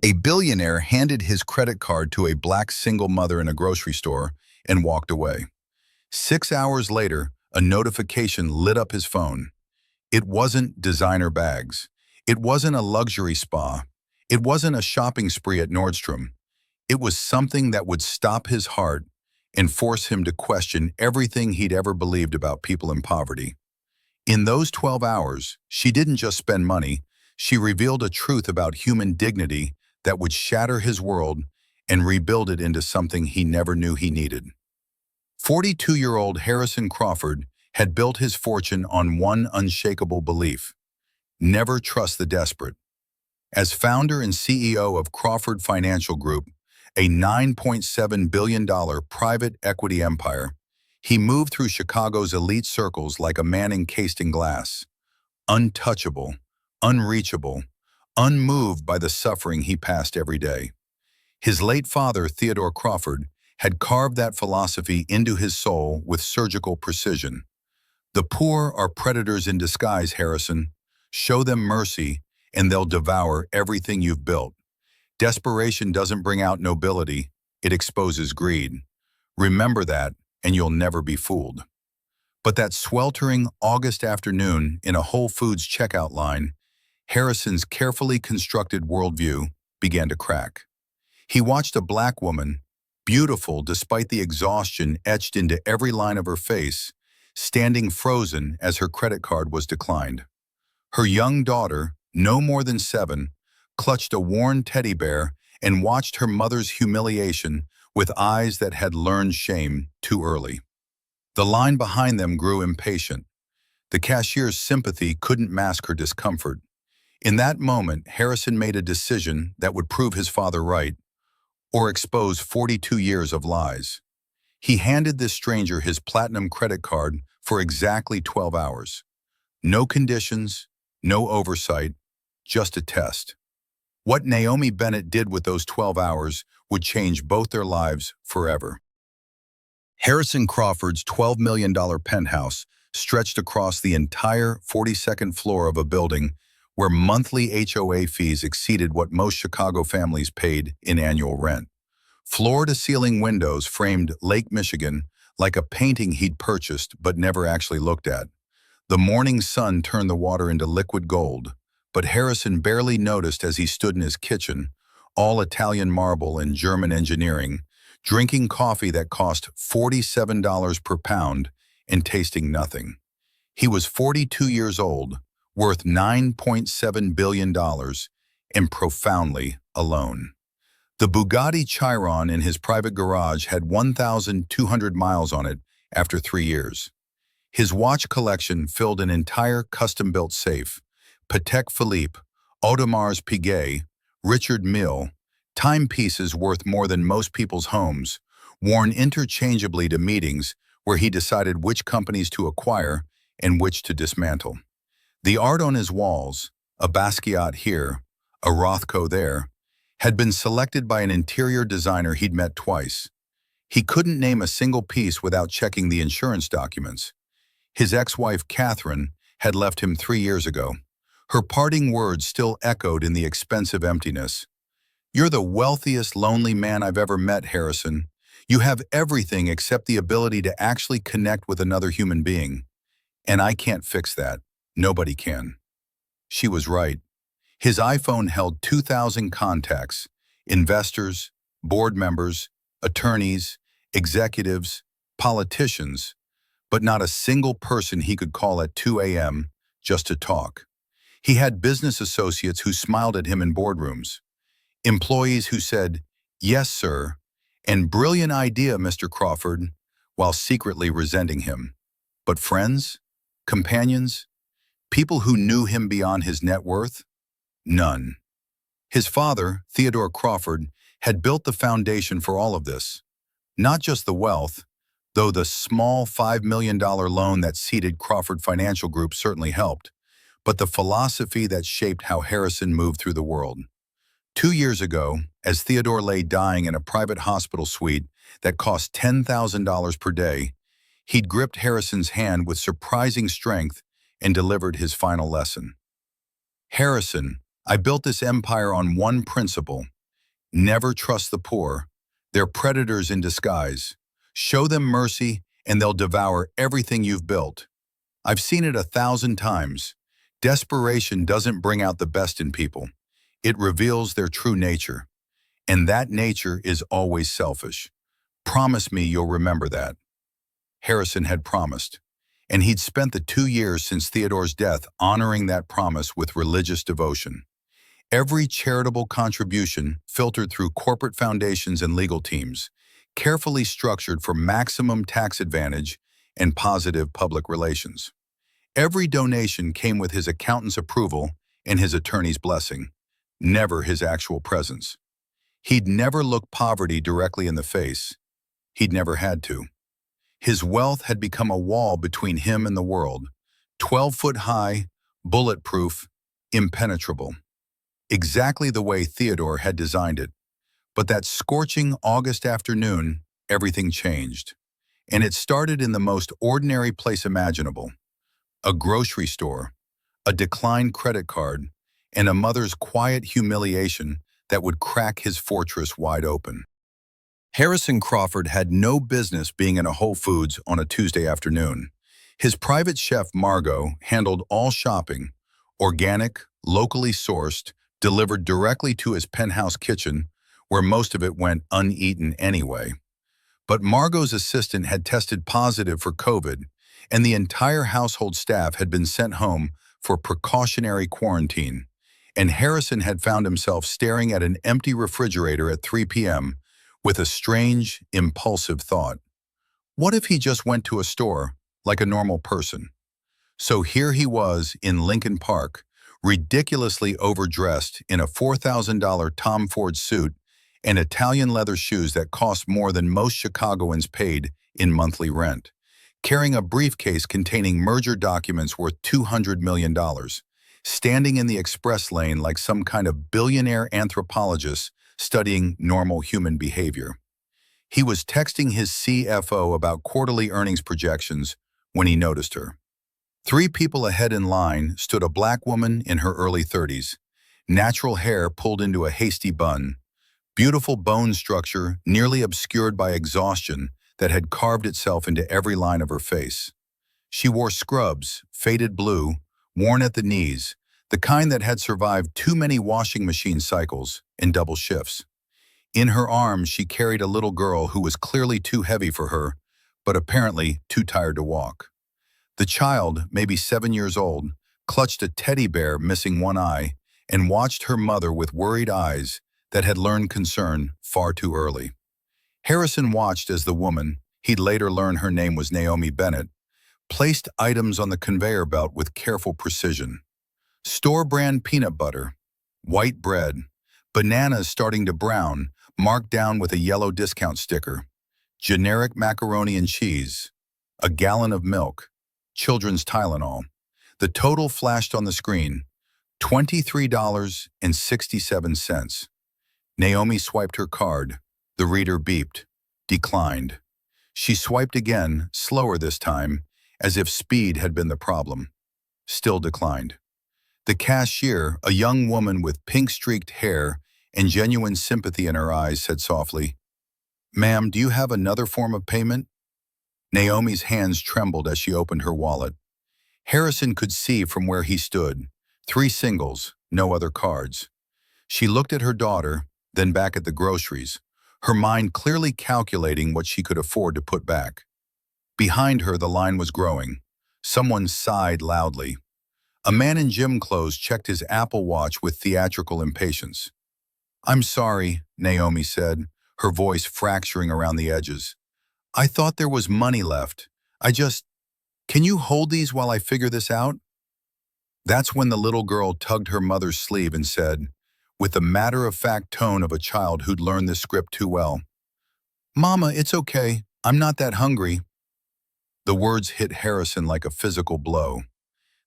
A billionaire handed his credit card to a black single mother in a grocery store and walked away. 6 hours later, a notification lit up his phone. It wasn't designer bags. It wasn't a luxury spa. It wasn't a shopping spree at Nordstrom. It was something that would stop his heart and force him to question everything he'd ever believed about people in poverty. In those 12 hours, she didn't just spend money, she revealed a truth about human dignity that would shatter his world and rebuild it into something he never knew he needed. 42-year-old Harrison Crawford had built his fortune on one unshakable belief: never trust the desperate. As founder and CEO of Crawford Financial Group, a $9.7 billion private equity empire, he moved through Chicago's elite circles like a man encased in glass, untouchable, unreachable, unmoved by the suffering he passed every day. His late father, Theodore Crawford, had carved that philosophy into his soul with surgical precision. The poor are predators in disguise, Harrison. Show them mercy, and they'll devour everything you've built. Desperation doesn't bring out nobility, it exposes greed. Remember that, and you'll never be fooled. But that sweltering August afternoon in a Whole Foods checkout line, Harrison's carefully constructed worldview began to crack. He watched a black woman, beautiful despite the exhaustion etched into every line of her face, standing frozen as her credit card was declined. Her young daughter, no more than 7, clutched a worn teddy bear and watched her mother's humiliation with eyes that had learned shame too early. The line behind them grew impatient. The cashier's sympathy couldn't mask her discomfort. In that moment, Harrison made a decision that would prove his father right, or expose 42 years of lies. He handed this stranger his platinum credit card for exactly 12 hours. No conditions, no oversight, just a test. What Naomi Bennett did with those 12 hours would change both their lives forever. Harrison Crawford's $12 million penthouse stretched across the entire 42nd floor of a building where monthly HOA fees exceeded what most Chicago families paid in annual rent. Floor-to-ceiling windows framed Lake Michigan like a painting he'd purchased but never actually looked at. The morning sun turned the water into liquid gold, but Harrison barely noticed as he stood in his kitchen, all Italian marble and German engineering, drinking coffee that cost $47 per pound and tasting nothing. He was 42 years old, worth $9.7 billion, and profoundly alone. The Bugatti Chiron in his private garage had 1,200 miles on it after 3 years. His watch collection filled an entire custom-built safe: Patek Philippe, Audemars Piguet, Richard Mille, timepieces worth more than most people's homes, worn interchangeably to meetings where he decided which companies to acquire and which to dismantle. The art on his walls, a Basquiat here, a Rothko there, had been selected by an interior designer he'd met twice. He couldn't name a single piece without checking the insurance documents. His ex-wife, Catherine, had left him 3 years ago. Her parting words still echoed in the expensive emptiness. "You're the wealthiest, lonely man I've ever met, Harrison. You have everything except the ability to actually connect with another human being. And I can't fix that. Nobody can." She was right. His iPhone held 2,000 contacts: investors, board members, attorneys, executives, politicians, but not a single person he could call at 2 a.m. just to talk. He had business associates who smiled at him in boardrooms, employees who said, "Yes, sir," and "Brilliant idea, Mr. Crawford," while secretly resenting him. But friends, companions, people who knew him beyond his net worth? None. His father, Theodore Crawford, had built the foundation for all of this. Not just the wealth, though the small $5 million loan that seeded Crawford Financial Group certainly helped, but the philosophy that shaped how Harrison moved through the world. 2 years ago, as Theodore lay dying in a private hospital suite that cost $10,000 per day, he'd gripped Harrison's hand with surprising strength and delivered his final lesson. "Harrison, I built this empire on one principle: never trust the poor. They're predators in disguise. Show them mercy, and they'll devour everything you've built. I've seen it 1,000 times. Desperation doesn't bring out the best in people. It reveals their true nature. And that nature is always selfish. Promise me you'll remember that. Harrison had promised. And he'd spent the 2 years since Theodore's death honoring that promise with religious devotion. Every charitable contribution filtered through corporate foundations and legal teams, carefully structured for maximum tax advantage and positive public relations. Every donation came with his accountant's approval and his attorney's blessing, never his actual presence. He'd never looked poverty directly in the face. He'd never had to. His wealth had become a wall between him and the world, 12 foot high, bulletproof, impenetrable. Exactly the way Theodore had designed it. But that scorching August afternoon, everything changed. And it started in the most ordinary place imaginable: a grocery store, a declined credit card, and a mother's quiet humiliation that would crack his fortress wide open. Harrison Crawford had no business being in a Whole Foods on a Tuesday afternoon. His private chef, Margot, handled all shopping, organic, locally sourced, delivered directly to his penthouse kitchen, where most of it went uneaten anyway. But Margot's assistant had tested positive for COVID, and the entire household staff had been sent home for precautionary quarantine. And Harrison had found himself staring at an empty refrigerator at 3 p.m. with a strange, impulsive thought. What if he just went to a store, like a normal person? So here he was in Lincoln Park, ridiculously overdressed in a $4,000 Tom Ford suit and Italian leather shoes that cost more than most Chicagoans paid in monthly rent, carrying a briefcase containing merger documents worth $200 million, standing in the express lane like some kind of billionaire anthropologist studying normal human behavior. He was texting his CFO about quarterly earnings projections when he noticed her. 3 people ahead in line stood a black woman in her early 30s, natural hair pulled into a hasty bun, beautiful bone structure nearly obscured by exhaustion that had carved itself into every line of her face. She wore scrubs, faded blue, worn at the knees, the kind that had survived too many washing machine cycles and double shifts. In her arms, she carried a little girl who was clearly too heavy for her, but apparently too tired to walk. The child, maybe 7 years old, clutched a teddy bear missing one eye and watched her mother with worried eyes that had learned concern far too early. Harrison watched as the woman, he'd later learn her name was Naomi Bennett, placed items on the conveyor belt with careful precision. Store-brand peanut butter, white bread, bananas starting to brown, marked down with a yellow discount sticker, generic macaroni and cheese, a gallon of milk, children's Tylenol. The total flashed on the screen, $23.67. Naomi swiped her card. The reader beeped. Declined. She swiped again, slower this time, as if speed had been the problem. Still declined. The cashier, a young woman with pink-streaked hair and genuine sympathy in her eyes, said softly, "Ma'am, do you have another form of payment?" Naomi's hands trembled as she opened her wallet. Harrison could see from where he stood. 3 singles, no other cards. She looked at her daughter, then back at the groceries, her mind clearly calculating what she could afford to put back. Behind her, the line was growing. Someone sighed loudly. A man in gym clothes checked his Apple Watch with theatrical impatience. "I'm sorry," Naomi said, her voice fracturing around the edges. "I thought there was money left. Can you hold these while I figure this out?" That's when the little girl tugged her mother's sleeve and said, with the matter-of-fact tone of a child who'd learned this script too well, "Mama, it's okay. I'm not that hungry." The words hit Harrison like a physical blow.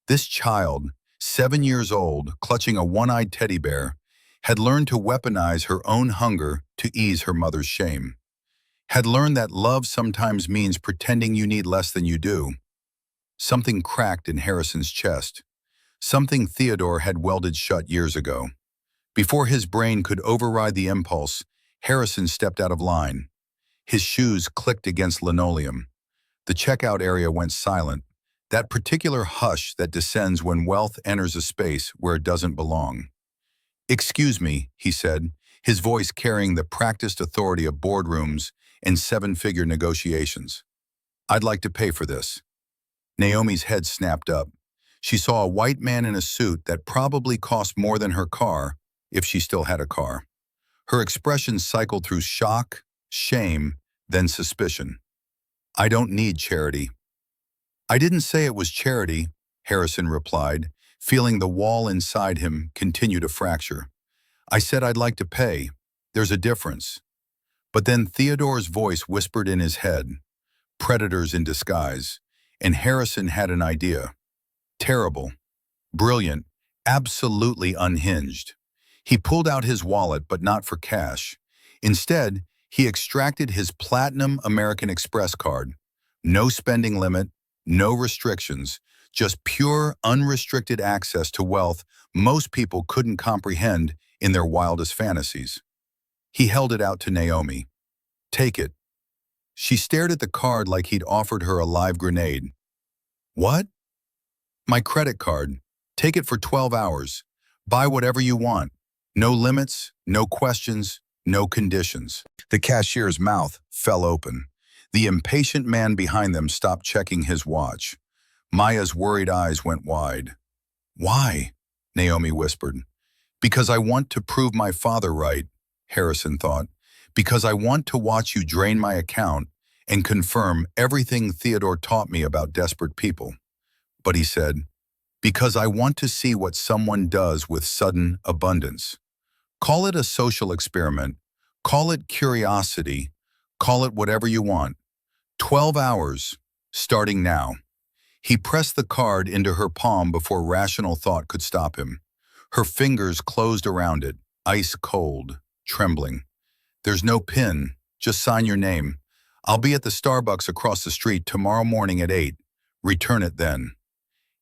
This child, 7 years old, clutching a one-eyed teddy bear, had learned to weaponize her own hunger to ease her mother's shame. Had learned that love sometimes means pretending you need less than you do. Something cracked in Harrison's chest. something Theodore had welded shut years ago. Before his brain could override the impulse, Harrison stepped out of line. His shoes clicked against linoleum. The checkout area went silent, that particular hush that descends when wealth enters a space where it doesn't belong. "Excuse me," he said, his voice carrying the practiced authority of boardrooms and seven-figure negotiations. "I'd like to pay for this." Naomi's head snapped up. She saw a white man in a suit that probably cost more than her car, if she still had a car. Her expression cycled through shock, shame, then suspicion. "I don't need charity." "I didn't say it was charity," Harrison replied, feeling the wall inside him continue to fracture. "I said I'd like to pay. There's a difference." But then Theodore's voice whispered in his head, "Predators in disguise," and Harrison had an idea. Terrible, brilliant, absolutely unhinged. He pulled out his wallet, but not for cash. Instead, he extracted his platinum American Express card. No spending limit, no restrictions, just pure, unrestricted access to wealth most people couldn't comprehend in their wildest fantasies. He held it out to Naomi. "Take it." She stared at the card like he'd offered her a live grenade. "What?" "My credit card. Take it for 12 hours. Buy whatever you want. No limits, no questions, no conditions." The cashier's mouth fell open. The impatient man behind them stopped checking his watch. Maya's worried eyes went wide. "Why?" Naomi whispered. "Because I want to prove my father right," Harrison thought. "Because I want to watch you drain my account and confirm everything Theodore taught me about desperate people." But he said, "Because I want to see what someone does with sudden abundance. Call it a social experiment. Call it curiosity. Call it whatever you want. 12 hours, starting now." He pressed the card into her palm before rational thought could stop him. Her fingers closed around it, ice cold, trembling. "There's no pin. Just sign your name. I'll be at the Starbucks across the street tomorrow morning at 8. Return it then."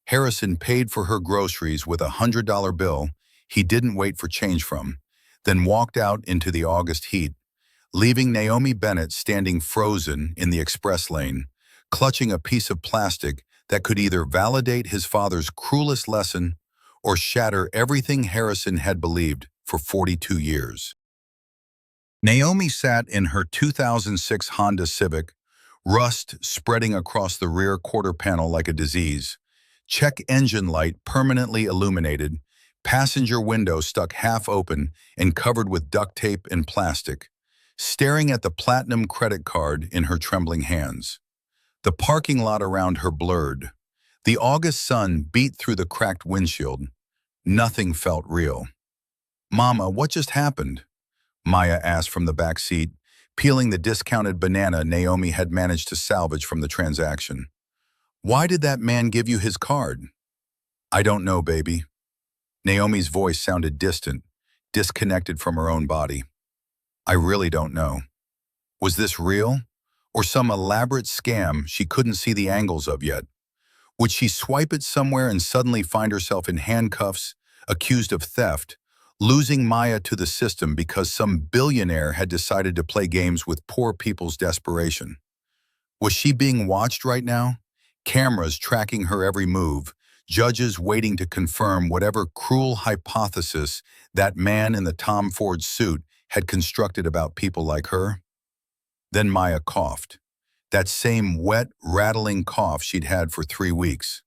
Harrison paid for her groceries with a $100 bill he didn't wait for change from, then walked out into the August heat, leaving Naomi Bennett standing frozen in the express lane, clutching a piece of plastic that could either validate his father's cruelest lesson or shatter everything Harrison had believed for 42 years. Naomi sat in her 2006 Honda Civic, rust spreading across the rear quarter panel like a disease, check engine light permanently illuminated, passenger window stuck half open and covered with duct tape and plastic, staring at the platinum credit card in her trembling hands. The parking lot around her blurred. The August sun beat through the cracked windshield. Nothing felt real. "Mama, what just happened?" Maya asked from the back seat, peeling the discounted banana Naomi had managed to salvage from the transaction. "Why did that man give you his card?" "I don't know, baby." Naomi's voice sounded distant, disconnected from her own body. "I really don't know. Was this real? Or some elaborate scam she couldn't see the angles of yet? Would she swipe it somewhere and suddenly find herself in handcuffs, accused of theft, losing Maya to the system because some billionaire had decided to play games with poor people's desperation? Was she being watched right now? Cameras tracking her every move, judges waiting to confirm whatever cruel hypothesis that man in the Tom Ford suit had constructed about people like her? Then Maya coughed. That same wet, rattling cough she'd had for 3 weeks.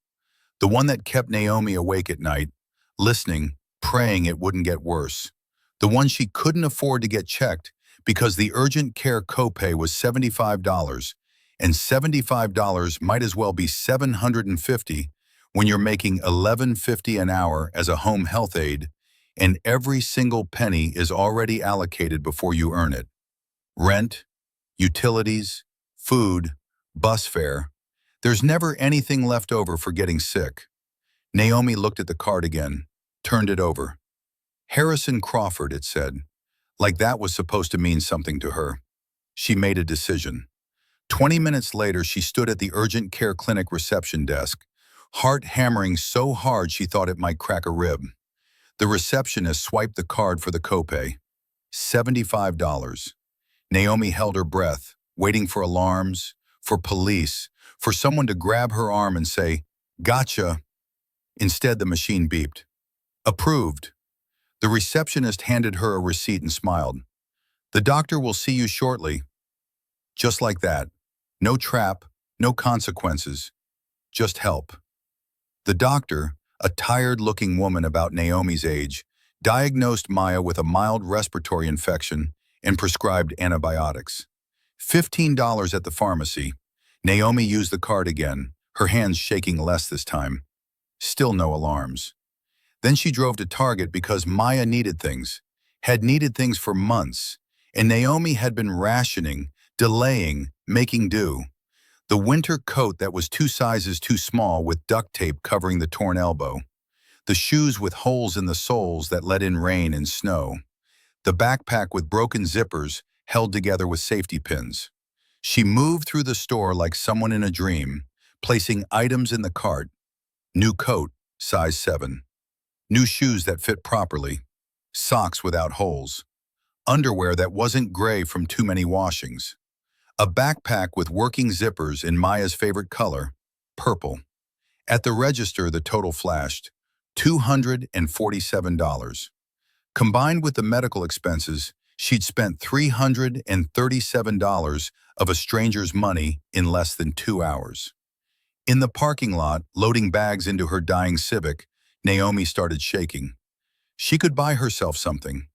The one that kept Naomi awake at night, listening, praying it wouldn't get worse. The one she couldn't afford to get checked because the urgent care copay was $75, and $75 might as well be $750 when you're making $11.50 an hour as a home health aide, and every single penny is already allocated before you earn it. Rent, utilities, food, bus fare. There's never anything left over for getting sick. Naomi looked at the card again, turned it over. Harrison Crawford, it said, like that was supposed to mean something to her. She made a decision. 20 minutes later, she stood at the urgent care clinic reception desk, heart hammering so hard she thought it might crack a rib. The receptionist swiped the card for the copay. $75. Naomi held her breath, waiting for alarms, for police, for someone to grab her arm and say, "Gotcha." Instead, the machine beeped. Approved. The receptionist handed her a receipt and smiled. "The doctor will see you shortly." Just like that. No trap, no consequences, just help. The doctor, a tired-looking woman about Naomi's age, diagnosed Maya with a mild respiratory infection and prescribed antibiotics. $15 at the pharmacy. Naomi used the card again, her hands shaking less this time. Still no alarms. Then she drove to Target because Maya needed things, had needed things for months, and Naomi had been rationing, delaying, making do. The winter coat that was 2 sizes too small with duct tape covering the torn elbow. The shoes with holes in the soles that let in rain and snow. The backpack with broken zippers held together with safety pins. She moved through the store like someone in a dream, placing items in the cart. New coat, size 7. New shoes that fit properly. Socks without holes. Underwear that wasn't gray from too many washings. A backpack with working zippers in Maya's favorite color, purple. At the register, the total flashed, $247. Combined with the medical expenses, she'd spent $337 of a stranger's money in less than 2 hours. In the parking lot, loading bags into her dying Civic, Naomi started shaking. She could buy herself something.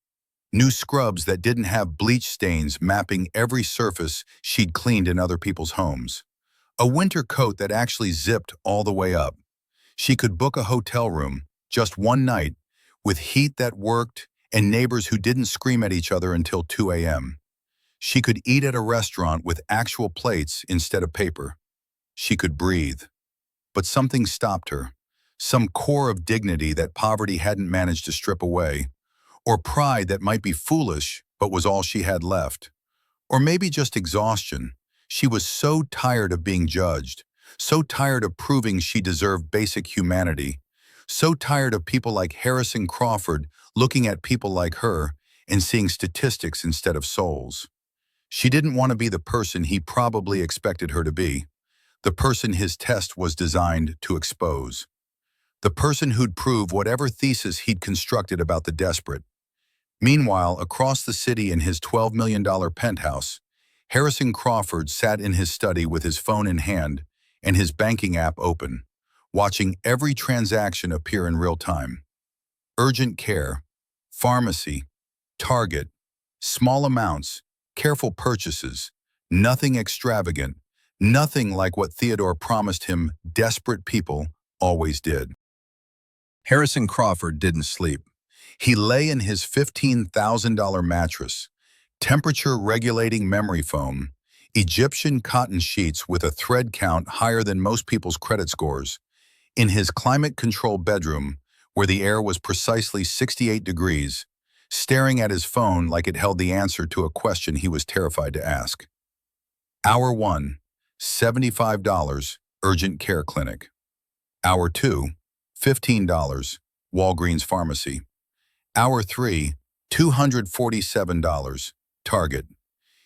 New scrubs that didn't have bleach stains mapping every surface she'd cleaned in other people's homes. A winter coat that actually zipped all the way up. She could book a hotel room, just one night, with heat that worked and neighbors who didn't scream at each other until 2 a.m. She could eat at a restaurant with actual plates instead of paper. She could breathe. But something stopped her. Some core of dignity that poverty hadn't managed to strip away. Or pride that might be foolish but was all she had left. Or maybe just exhaustion. She was so tired of being judged, so tired of proving she deserved basic humanity, so tired of people like Harrison Crawford looking at people like her and seeing statistics instead of souls. She didn't want to be the person he probably expected her to be, the person his test was designed to expose, the person who'd prove whatever thesis he'd constructed about the desperate. Meanwhile, across the city in his $12 million penthouse, Harrison Crawford sat in his study with his phone in hand and his banking app open, watching every transaction appear in real time. Urgent care, pharmacy, Target, small amounts, careful purchases, nothing extravagant, nothing like what Theodore promised him desperate people always did. Harrison Crawford didn't sleep. He lay in his $15,000 mattress, temperature-regulating memory foam, Egyptian cotton sheets with a thread count higher than most people's credit scores, in his climate-controlled bedroom, where the air was precisely 68 degrees, staring at his phone like it held the answer to a question he was terrified to ask. Hour 1, $75, urgent care clinic. Hour 2, $15, Walgreens pharmacy. Hour 3, $247, Target.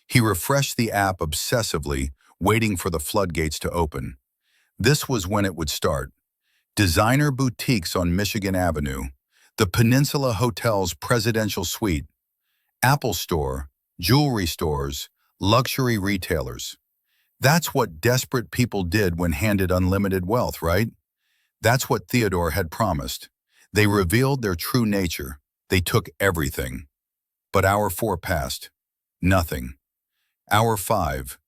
He refreshed the app obsessively, waiting for the floodgates to open. This was when it would start. Designer boutiques on Michigan Avenue, the Peninsula Hotel's presidential suite, Apple Store, jewelry stores, luxury retailers. That's what desperate people did when handed unlimited wealth, right? That's what Theodore had promised. They revealed their true nature. They took everything. But hour 4 passed. Nothing. Hour 5.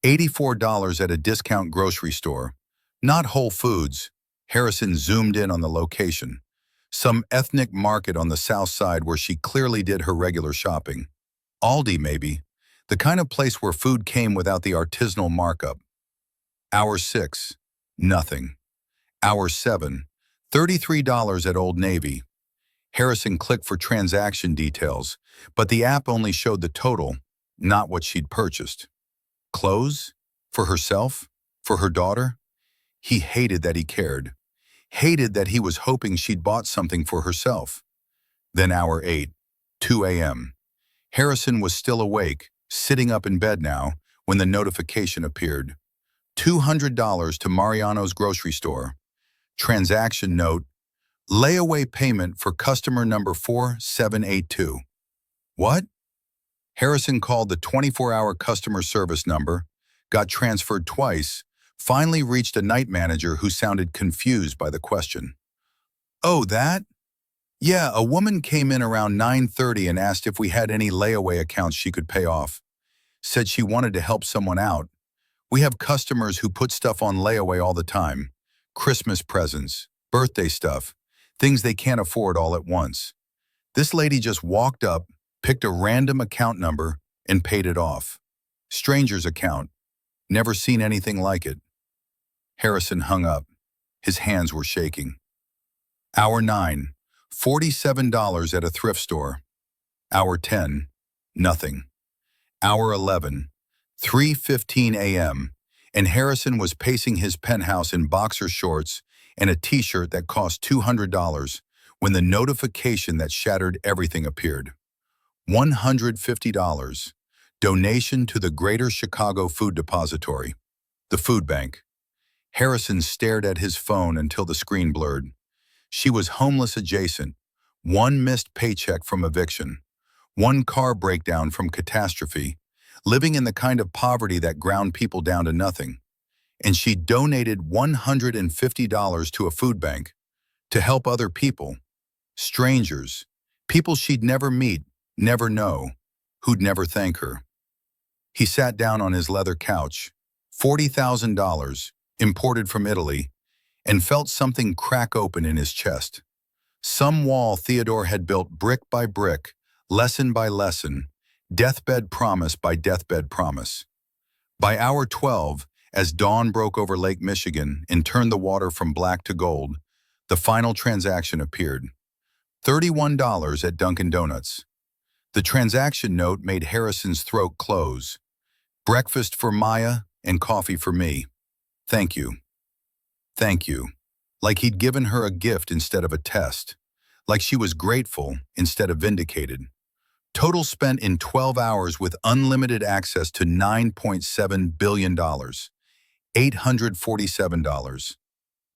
$84 at a discount grocery store. Not Whole Foods. Harrison zoomed in on the location. Some ethnic market on the south side where she clearly did her regular shopping. Aldi, maybe. The kind of place where food came without the artisanal markup. Hour 6. Nothing. Hour 7. $33 at Old Navy. Harrison clicked for transaction details, but the app only showed the total, not what she'd purchased. Clothes? For herself? For her daughter? He hated that he cared. hated that he was hoping she'd bought something for herself. Then hour 8, 2 a.m. Harrison was still awake, sitting up in bed now, when the notification appeared. $200 to Mariano's grocery store. Transaction note, layaway payment for customer number 4782. What? Harrison called the 24-hour customer service number, got transferred twice, finally reached a night manager who sounded confused by the question. Oh, that? Yeah, a woman came in around 9:30 and asked if we had any layaway accounts she could pay off. Said she wanted to help someone out. We have customers who put stuff on layaway all the time. Christmas presents, birthday stuff, things they can't afford all at once. This lady just walked up, picked a random account number, and paid it off. Stranger's account. Never seen anything like it. Harrison hung up. His hands were shaking. Hour 9, $47 at a thrift store. Hour 10, nothing. Hour 11, 3:15 a.m., and Harrison was pacing his penthouse in boxer shorts and a t-shirt that cost $200 when the notification that shattered everything appeared. $150. Donation to the Greater Chicago Food Depository, the food bank. Harrison stared at his phone until the screen blurred. She was homeless adjacent, one missed paycheck from eviction, one car breakdown from catastrophe, living in the kind of poverty that ground people down to nothing. And she donated $150 to a food bank to help other people, strangers, people she'd never meet, never know, who'd never thank her. He sat down on his leather couch, $40,000, imported from Italy, and felt something crack open in his chest. Some wall Theodore had built brick by brick, lesson by lesson, deathbed promise by deathbed promise. By hour 12, as dawn broke over Lake Michigan and turned the water from black to gold, the final transaction appeared. $31 at Dunkin' Donuts. The transaction note made Harrison's throat close. Breakfast for Maya and coffee for me. Thank you. Thank you. Like he'd given her a gift instead of a test. Like she was grateful instead of vindicated. Total spent in 12 hours with unlimited access to $9.7 billion. $847.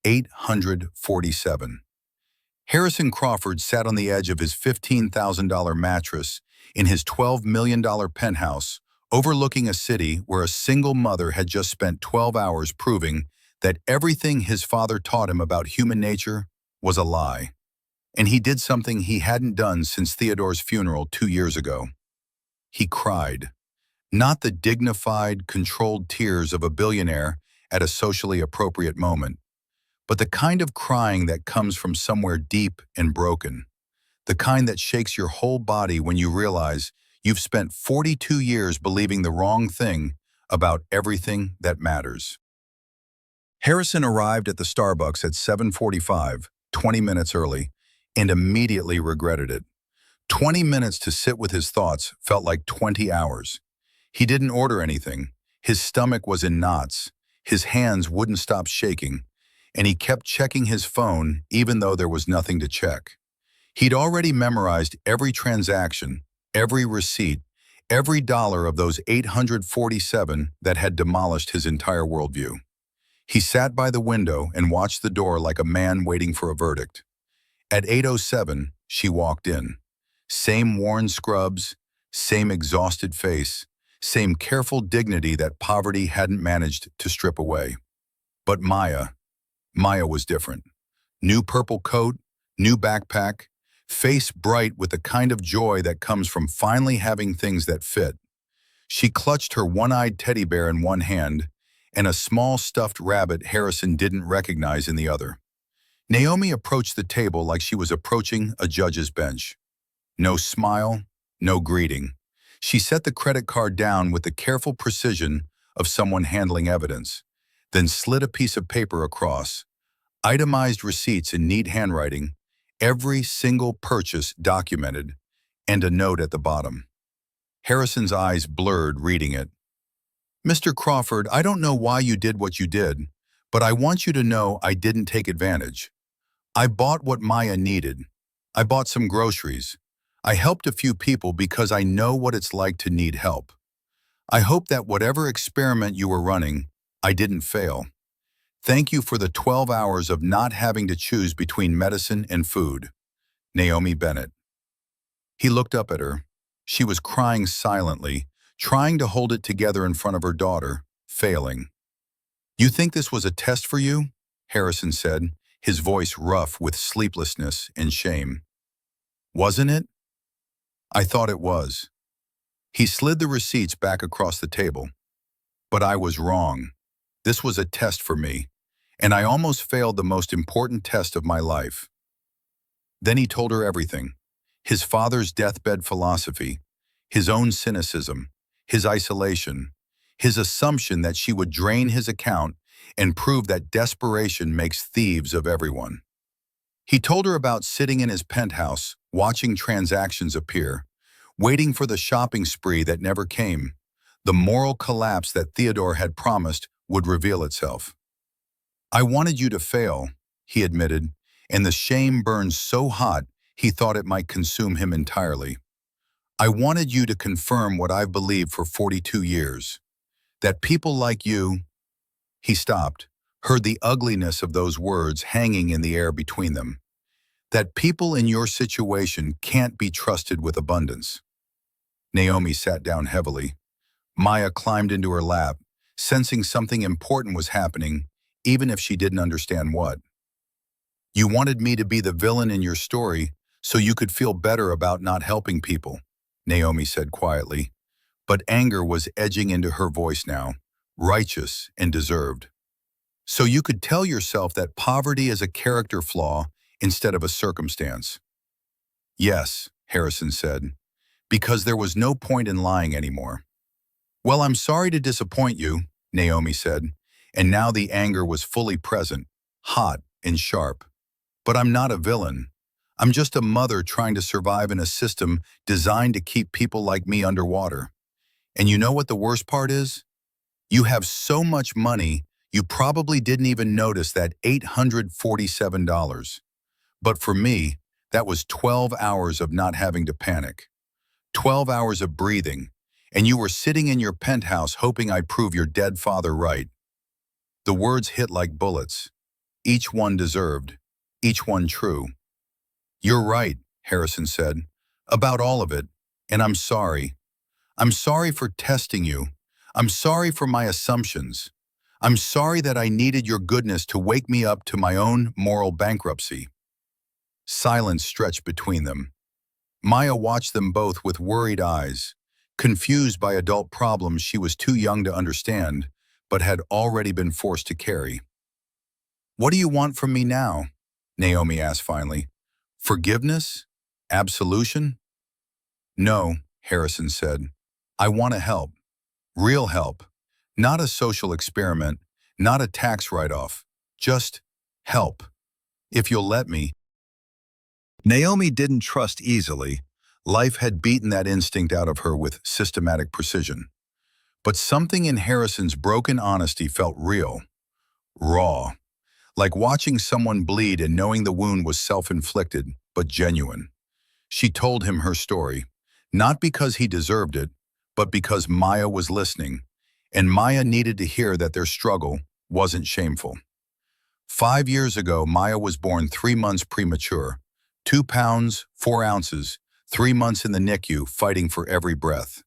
$847. Harrison Crawford sat on the edge of his $15,000 mattress in his $12 million penthouse, overlooking a city where a single mother had just spent 12 hours proving that everything his father taught him about human nature was a lie. And he did something he hadn't done since Theodore's funeral 2 years ago. He cried. Not the dignified, controlled tears of a billionaire at a socially appropriate moment, but the kind of crying that comes from somewhere deep and broken. The kind that shakes your whole body when you realize you've spent 42 years believing the wrong thing about everything that matters. Harrison arrived at the Starbucks at 7:45, 20 minutes early, and immediately regretted it. 20 minutes to sit with his thoughts felt like 20 hours. He didn't order anything. His stomach was in knots. His hands wouldn't stop shaking, and he kept checking his phone even though there was nothing to check. He'd already memorized every transaction, every receipt, every dollar of those 847 that had demolished his entire worldview. He sat by the window and watched the door like a man waiting for a verdict. At 8:07, she walked in. Same worn scrubs, same exhausted face, same careful dignity that poverty hadn't managed to strip away. But Maya was different. New purple coat, new backpack, face bright with the kind of joy that comes from finally having things that fit. She clutched her one-eyed teddy bear in one hand and a small stuffed rabbit Harrison didn't recognize in the other. Naomi approached the table like she was approaching a judge's bench. No smile, no greeting. She set the credit card down with the careful precision of someone handling evidence, then slid a piece of paper across. Itemized receipts in neat handwriting, every single purchase documented, and a note at the bottom. Harrison's eyes blurred reading it. Mr. Crawford, I don't know why you did what you did, but I want you to know I didn't take advantage. I bought what Maya needed. I bought some groceries. I helped a few people because I know what it's like to need help. I hope that whatever experiment you were running, I didn't fail. Thank you for the 12 hours of not having to choose between medicine and food. Naomi Bennett. He looked up at her. She was crying silently, trying to hold it together in front of her daughter, failing. You think this was a test for you? Harrison said, his voice rough with sleeplessness and shame. Wasn't it? I thought it was. He slid the receipts back across the table. But I was wrong. This was a test for me, and I almost failed the most important test of my life. Then he told her everything. His father's deathbed philosophy, his own cynicism, his isolation, his assumption that she would drain his account and prove that desperation makes thieves of everyone. He told her about sitting in his penthouse, watching transactions appear, waiting for the shopping spree that never came, the moral collapse that Theodore had promised would reveal itself. I wanted you to fail, he admitted, and the shame burned so hot he thought it might consume him entirely. I wanted you to confirm what I've believed for 42 years, that people like you. He stopped, heard the ugliness of those words hanging in the air between them. That people in your situation can't be trusted with abundance. Naomi sat down heavily. Maya climbed into her lap, sensing something important was happening, even if she didn't understand what. You wanted me to be the villain in your story so you could feel better about not helping people, Naomi said quietly. But anger was edging into her voice now, righteous and deserved. So you could tell yourself that poverty is a character flaw instead of a circumstance. Yes, Harrison said, because there was no point in lying anymore. Well, I'm sorry to disappoint you, Naomi said, and now the anger was fully present, hot and sharp. But I'm not a villain. I'm just a mother trying to survive in a system designed to keep people like me underwater. And you know what the worst part is? You have so much money, you probably didn't even notice that $847. But for me, that was 12 hours of not having to panic. 12 hours of breathing, and you were sitting in your penthouse hoping I'd prove your dead father right. The words hit like bullets. Each one deserved, each one true. You're right, Harrison said, about all of it, and I'm sorry. I'm sorry for testing you. I'm sorry for my assumptions. I'm sorry that I needed your goodness to wake me up to my own moral bankruptcy. Silence stretched between them. Maya watched them both with worried eyes, confused by adult problems she was too young to understand, but had already been forced to carry. What do you want from me now? Naomi asked finally. Forgiveness? Absolution? No, Harrison said. I want to help. Real help. Not a social experiment, not a tax write-off. Just help. If you'll let me. Naomi didn't trust easily. Life had beaten that instinct out of her with systematic precision. But something in Harrison's broken honesty felt real, raw, like watching someone bleed and knowing the wound was self-inflicted, but genuine. She told him her story, not because he deserved it, but because Maya was listening, and Maya needed to hear that their struggle wasn't shameful. 5 years ago, Maya was born 3 months premature, 2 pounds, 4 ounces, 3 months in the NICU fighting for every breath.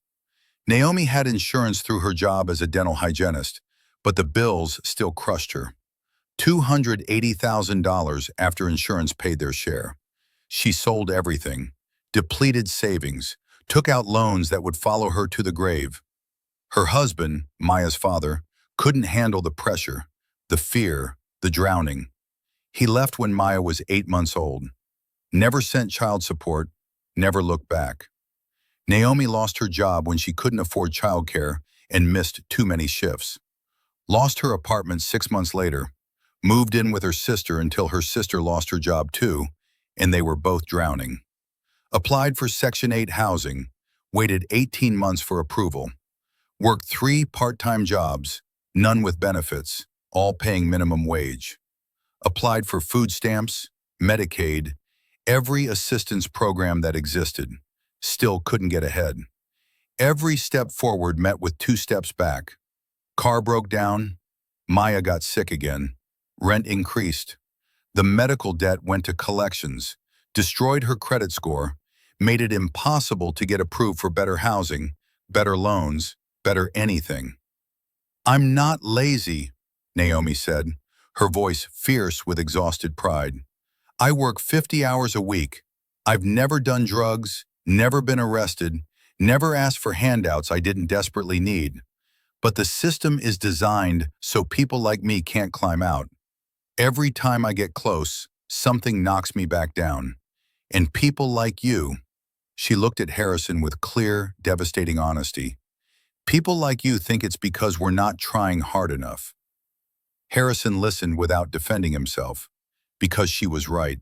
Naomi had insurance through her job as a dental hygienist, but the bills still crushed her. $280,000 after insurance paid their share. She sold everything, depleted savings, took out loans that would follow her to the grave. Her husband, Maya's father, couldn't handle the pressure, the fear, the drowning. He left when Maya was 8 months old. Never sent child support, never looked back. Naomi lost her job when she couldn't afford childcare and missed too many shifts. Lost her apartment 6 months later, moved in with her sister until her sister lost her job too, and they were both drowning. Applied for Section 8 housing, waited 18 months for approval. Worked 3 part-time jobs, none with benefits, all paying minimum wage. Applied for food stamps, Medicaid, every assistance program that existed, still couldn't get ahead. Every step forward met with two steps back. Car broke down, Maya got sick again, rent increased. The medical debt went to collections, destroyed her credit score, made it impossible to get approved for better housing, better loans, better anything. "I'm not lazy," Naomi said, her voice fierce with exhausted pride. "I work 50 hours a week. I've never done drugs, never been arrested, never asked for handouts I didn't desperately need. But the system is designed so people like me can't climb out. Every time I get close, something knocks me back down. And people like you," she looked at Harrison with clear, devastating honesty, "people like you think it's because we're not trying hard enough." Harrison listened without defending himself, because she was right,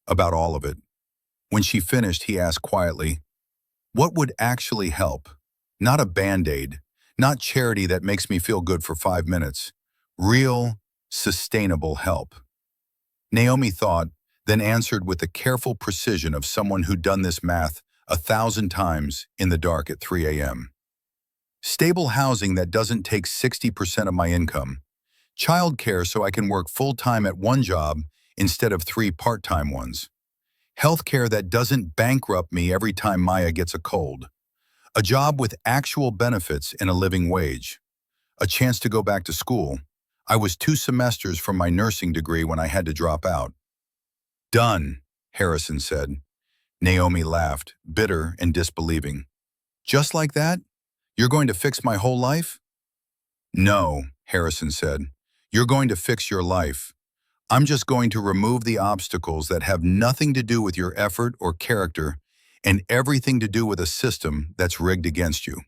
about all of it. When she finished, he asked quietly, "What would actually help? Not a band-aid, not charity that makes me feel good for 5 minutes. Real, sustainable help." Naomi thought, then answered with the careful precision of someone who'd done this math 1,000 times in the dark at 3 a.m. "Stable housing that doesn't take 60% of my income. Childcare so I can work full-time at one job instead of 3 part-time ones. Healthcare that doesn't bankrupt me every time Maya gets a cold. A job with actual benefits and a living wage. A chance to go back to school. I was 2 semesters from my nursing degree when I had to drop out." "Done," Harrison said. Naomi laughed, bitter and disbelieving. "Just like that? You're going to fix my whole life?" "No," Harrison said. "You're going to fix your life. I'm just going to remove the obstacles that have nothing to do with your effort or character and everything to do with a system that's rigged against you."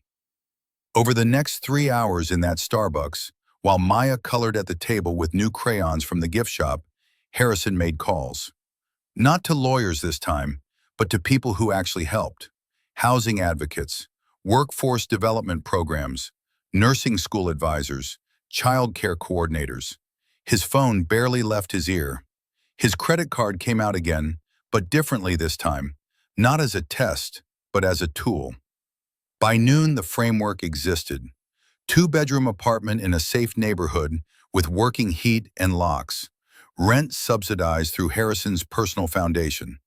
Over the next 3 hours in that Starbucks, while Maya colored at the table with new crayons from the gift shop, Harrison made calls. Not to lawyers this time, but to people who actually helped. Housing advocates, workforce development programs, nursing school advisors, child care coordinators. His phone barely left his ear. His credit card came out again, but differently this time, not as a test, but as a tool. By noon, the framework existed. 2-bedroom apartment in a safe neighborhood with working heat and locks. Rent subsidized through Harrison's personal foundation.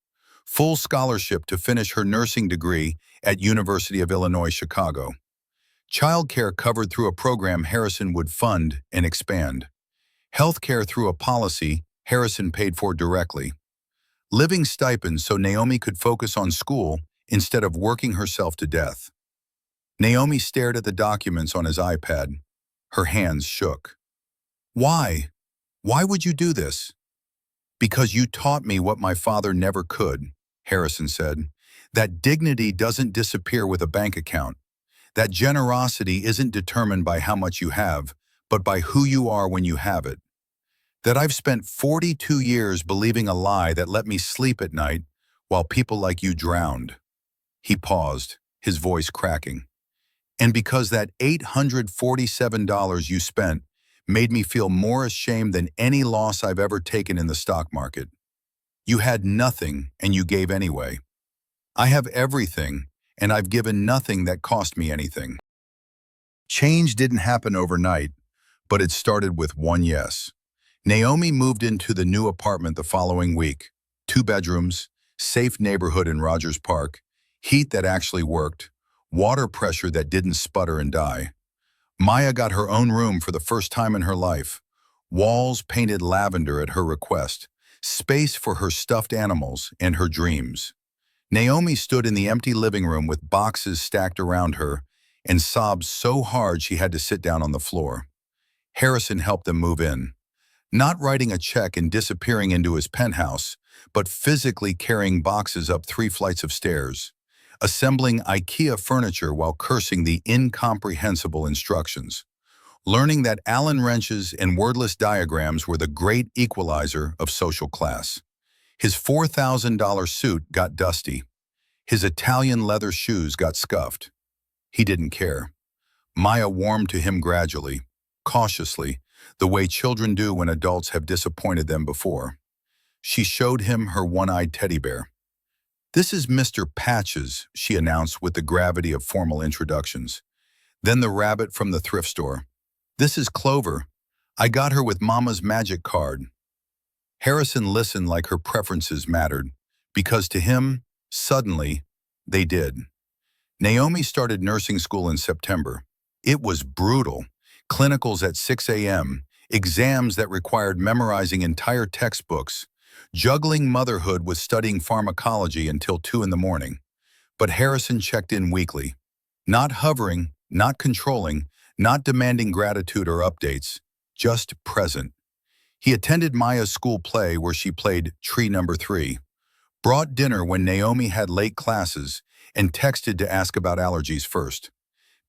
Full scholarship to finish her nursing degree at University of Illinois, Chicago. Childcare covered through a program Harrison would fund and expand. Healthcare through a policy Harrison paid for directly. Living stipends so Naomi could focus on school instead of working herself to death. Naomi stared at the documents on his iPad. Her hands shook. "Why? Why would you do this?" "Because you taught me what my father never could," Harrison said. "That dignity doesn't disappear with a bank account. That generosity isn't determined by how much you have, but by who you are when you have it. That I've spent 42 years believing a lie that let me sleep at night while people like you drowned." He paused, his voice cracking. "And because that $847 you spent made me feel more ashamed than any loss I've ever taken in the stock market. You had nothing and you gave anyway. I have everything and I've given nothing that cost me anything." Change didn't happen overnight, but it started with one yes. Naomi moved into the new apartment the following week. 2 bedrooms, safe neighborhood in Rogers Park, heat that actually worked, water pressure that didn't sputter and die. Maya got her own room for the first time in her life. Walls painted lavender at her request, space for her stuffed animals and her dreams. Naomi stood in the empty living room with boxes stacked around her and sobbed so hard she had to sit down on the floor. Harrison helped them move in. Not writing a check and disappearing into his penthouse, but physically carrying boxes up 3 flights of stairs. Assembling IKEA furniture while cursing the incomprehensible instructions. Learning that Allen wrenches and wordless diagrams were the great equalizer of social class. His $4,000 suit got dusty. His Italian leather shoes got scuffed. He didn't care. Maya warmed to him gradually, cautiously, the way children do when adults have disappointed them before. She showed him her one-eyed teddy bear. "This is Mr. Patches," she announced with the gravity of formal introductions. Then the rabbit from the thrift store. "This is Clover. I got her with Mama's magic card." Harrison listened like her preferences mattered, because to him, suddenly, they did. Naomi started nursing school in September. It was brutal. Clinicals at 6 a.m., exams that required memorizing entire textbooks, juggling motherhood with studying pharmacology until 2 in the morning. But Harrison checked in weekly. Not hovering, not controlling, not demanding gratitude or updates, just present. He attended Maya's school play where she played Tree Number 3, brought dinner when Naomi had late classes, and texted to ask about allergies first.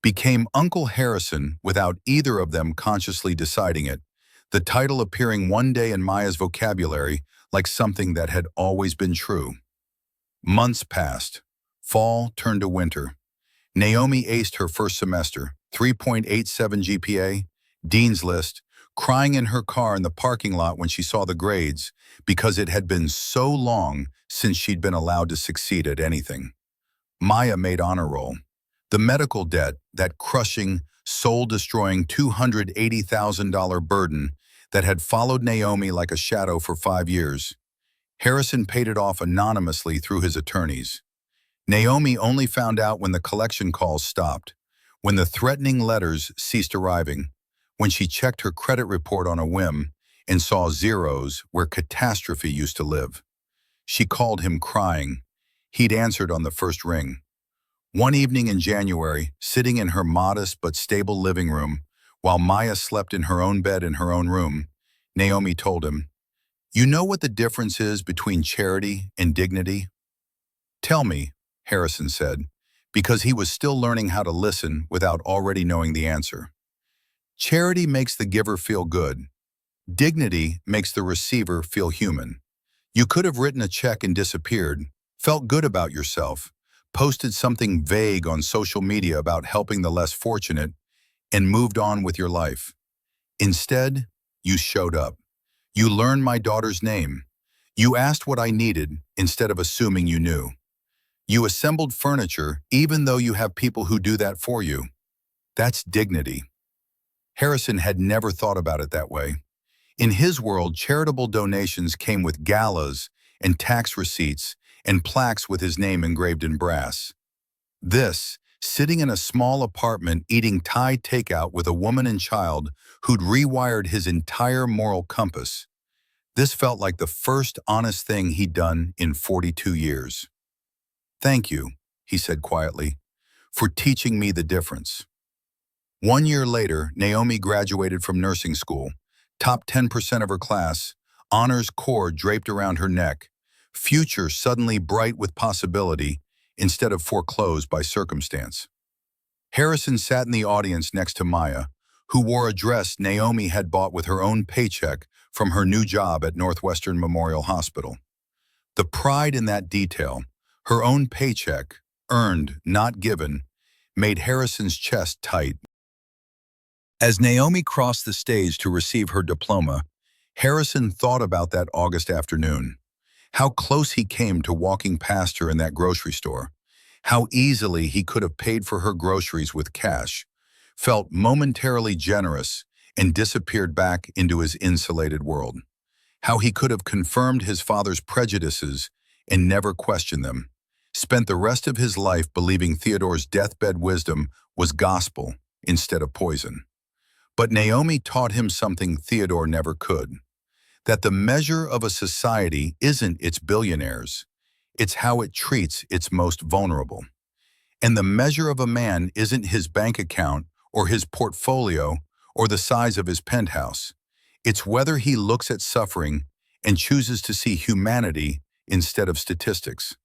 Became Uncle Harrison without either of them consciously deciding it, the title appearing one day in Maya's vocabulary like something that had always been true. Months passed. Fall turned to winter. Naomi aced her first semester, 3.87 GPA, Dean's List, crying in her car in the parking lot when she saw the grades because it had been so long since she'd been allowed to succeed at anything. Maya made honor roll. The medical debt, that crushing, soul-destroying $280,000 burden that had followed Naomi like a shadow for 5 years. Harrison paid it off anonymously through his attorneys. Naomi only found out when the collection calls stopped, when the threatening letters ceased arriving, when she checked her credit report on a whim and saw zeros where catastrophe used to live. She called him crying. He'd answered on the first ring. One evening in January, sitting in her modest but stable living room, while Maya slept in her own bed in her own room, Naomi told him, "You know what the difference is between charity and dignity?" "Tell me," Harrison said, because he was still learning how to listen without already knowing the answer. "Charity makes the giver feel good. Dignity makes the receiver feel human. You could have written a check and disappeared, felt good about yourself, posted something vague on social media about helping the less fortunate, and moved on with your life. Instead, you showed up. You learned my daughter's name. You asked what I needed instead of assuming you knew. You assembled furniture even though you have people who do that for you. That's dignity." Harrison had never thought about it that way. In his world, charitable donations came with galas and tax receipts and plaques with his name engraved in brass. This, sitting in a small apartment eating Thai takeout with a woman and child who'd rewired his entire moral compass, this felt like the first honest thing he'd done in 42 years. "Thank you," he said quietly, "for teaching me the difference." 1 year later, Naomi graduated from nursing school, top 10% of her class, honors cord draped around her neck, future suddenly bright with possibility instead of foreclosed by circumstance. Harrison sat in the audience next to Maya, who wore a dress Naomi had bought with her own paycheck from her new job at Northwestern Memorial Hospital. The pride in that detail, her own paycheck, earned, not given, made Harrison's chest tight. As Naomi crossed the stage to receive her diploma, Harrison thought about that August afternoon. How close he came to walking past her in that grocery store. How easily he could have paid for her groceries with cash, felt momentarily generous, and disappeared back into his insulated world. How he could have confirmed his father's prejudices and never questioned them. Spent the rest of his life believing Theodore's deathbed wisdom was gospel instead of poison. But Naomi taught him something Theodore never could. That the measure of a society isn't its billionaires. It's how it treats its most vulnerable. And the measure of a man isn't his bank account or his portfolio or the size of his penthouse. It's whether he looks at suffering and chooses to see humanity instead of statistics.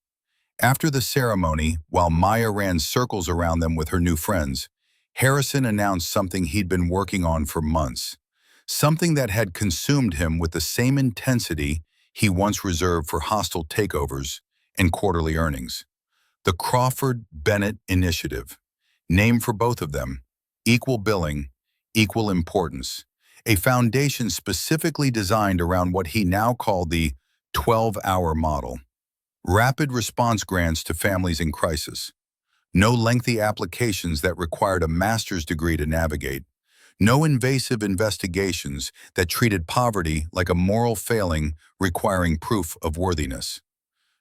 After the ceremony, while Maya ran circles around them with her new friends, Harrison announced something he'd been working on for months. Something that had consumed him with the same intensity he once reserved for hostile takeovers and quarterly earnings. The Crawford-Bennett Initiative. Name for both of them: equal billing, equal importance. A foundation specifically designed around what he now called the 12-hour model. Rapid response grants to families in crisis. No lengthy applications that required a master's degree to navigate. No invasive investigations that treated poverty like a moral failing requiring proof of worthiness.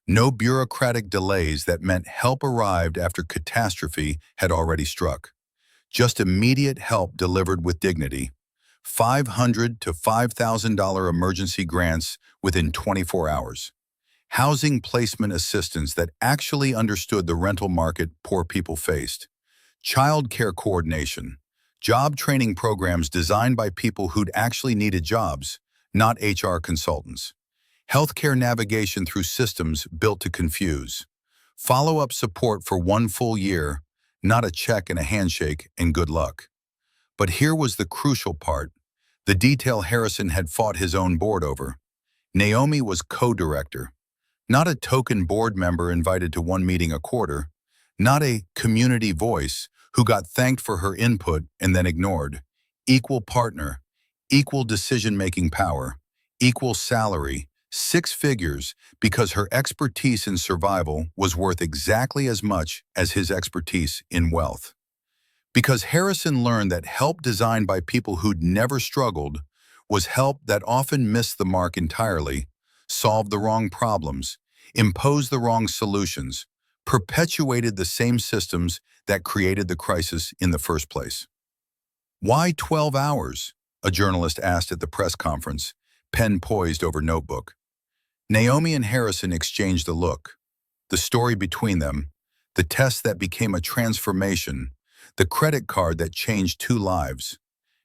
No bureaucratic delays that meant help arrived after catastrophe had already struck. Just immediate help delivered with dignity. $500 to $5,000 emergency grants within 24 hours. Housing placement assistance that actually understood the rental market poor people faced. Child care coordination. Job training programs designed by people who'd actually needed jobs, not HR consultants. Healthcare navigation through systems built to confuse. Follow-up support for 1 full year, not a check and a handshake and good luck. But here was the crucial part, the detail Harrison had fought his own board over. Naomi was co-director, not a token board member invited to one meeting a quarter, not a community voice who got thanked for her input and then ignored. Equal partner, equal decision-making power, equal salary, 6 figures, because her expertise in survival was worth exactly as much as his expertise in wealth. Because Harrison learned that help designed by people who'd never struggled was help that often missed the mark entirely, solved the wrong problems, imposed the wrong solutions, perpetuated the same systems that created the crisis in the first place. Why 12 hours? A journalist asked at the press conference, pen poised over notebook. Naomi and Harrison exchanged a look. The story between them, the test that became a transformation, the credit card that changed 2 lives.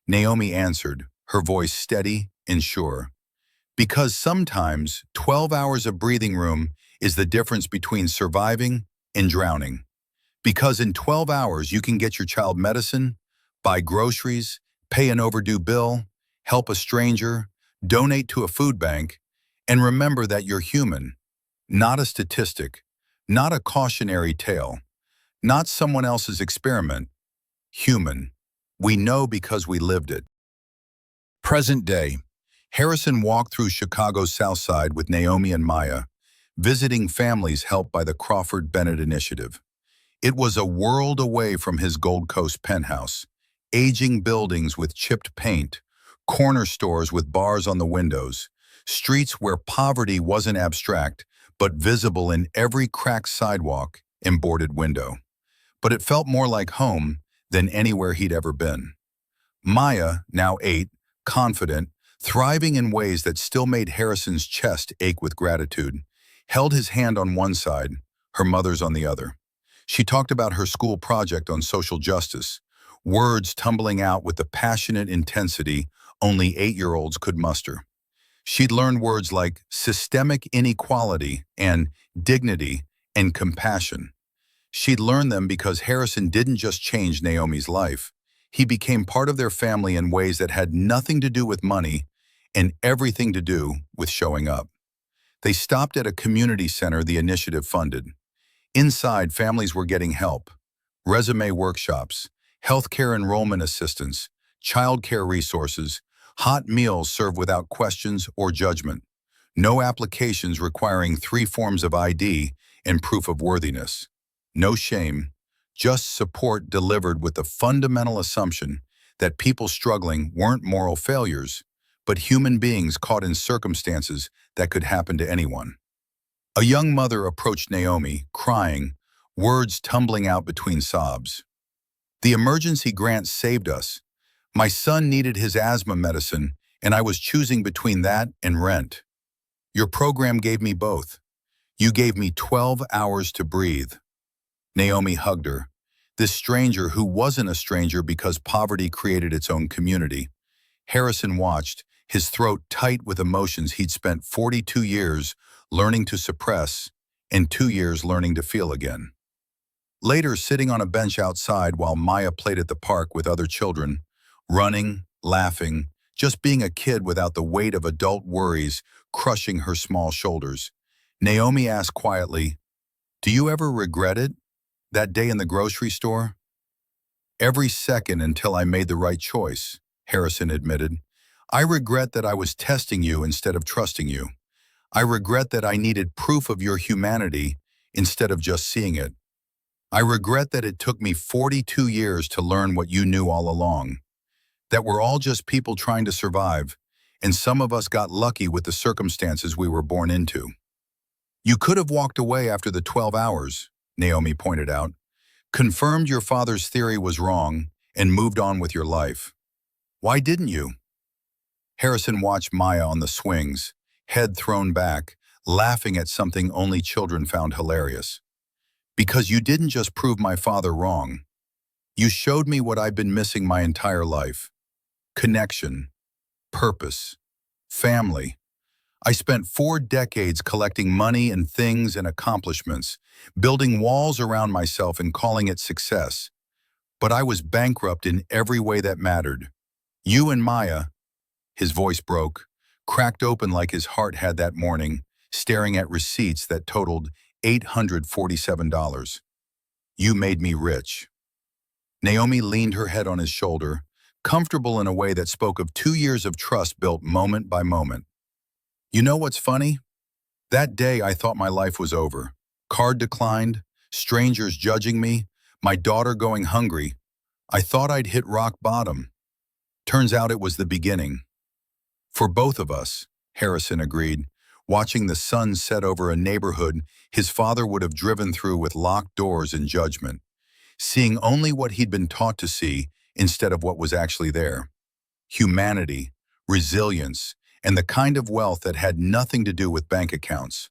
Naomi answered, her voice steady and sure. Because sometimes 12 hours of breathing room is the difference between surviving and drowning. Because in 12 hours you can get your child medicine, buy groceries, pay an overdue bill, help a stranger, donate to a food bank, and remember that you're human, not a statistic, not a cautionary tale, not someone else's experiment. Human. We know because we lived it. Present day. Harrison walked through Chicago's South Side with Naomi and Maya, visiting families helped by the Crawford Bennett Initiative. It was a world away from his Gold Coast penthouse, aging buildings with chipped paint, corner stores with bars on the windows, streets where poverty wasn't abstract, but visible in every cracked sidewalk and boarded window. But it felt more like home than anywhere he'd ever been. Maya, now 8, confident, thriving in ways that still made Harrison's chest ache with gratitude, held his hand on one side, her mother's on the other. She talked about her school project on social justice, words tumbling out with the passionate intensity only 8-year-olds could muster. She'd learned words like systemic inequality and dignity and compassion. She'd learned them because Harrison didn't just change Naomi's life. He became part of their family in ways that had nothing to do with money and everything to do with showing up. They stopped at a community center the initiative funded. Inside, families were getting help, resume workshops, healthcare enrollment assistance, childcare resources, hot meals served without questions or judgment, no applications requiring 3 forms of ID and proof of worthiness. No shame, just support delivered with the fundamental assumption that people struggling weren't moral failures, but human beings caught in circumstances that could happen to anyone. A young mother approached Naomi, crying, words tumbling out between sobs. The emergency grant saved us. My son needed his asthma medicine, and I was choosing between that and rent. Your program gave me both. You gave me 12 hours to breathe. Naomi hugged her, this stranger who wasn't a stranger because poverty created its own community. Harrison watched, his throat tight with emotions he'd spent 42 years learning to suppress and 2 years learning to feel again. Later, sitting on a bench outside while Maya played at the park with other children, running, laughing, just being a kid without the weight of adult worries crushing her small shoulders, Naomi asked quietly, "Do you ever regret it? That day in the grocery store?" "Every second until I made the right choice," Harrison admitted. "I regret that I was testing you instead of trusting you. I regret that I needed proof of your humanity instead of just seeing it. I regret that it took me 42 years to learn what you knew all along, that we're all just people trying to survive, and some of us got lucky with the circumstances we were born into. You could have walked away after the 12 hours, Naomi pointed out, confirmed your father's theory was wrong, and moved on with your life. Why didn't you? Harrison watched Maya on the swings, head thrown back, laughing at something only children found hilarious. Because you didn't just prove my father wrong. You showed me what I've been missing my entire life. Connection, purpose, family. I spent 4 decades collecting money and things and accomplishments, building walls around myself and calling it success. But I was bankrupt in every way that mattered. You and Maya, his voice broke, cracked open like his heart had that morning, staring at receipts that totaled $847. You made me rich. Naomi leaned her head on his shoulder, comfortable in a way that spoke of 2 years of trust built moment by moment. You know what's funny? That day I thought my life was over. Card declined, strangers judging me, my daughter going hungry. I thought I'd hit rock bottom. Turns out it was the beginning. For both of us, Harrison agreed, watching the sun set over a neighborhood his father would have driven through with locked doors and judgment, seeing only what he'd been taught to see instead of what was actually there. Humanity, resilience, and the kind of wealth that had nothing to do with bank accounts.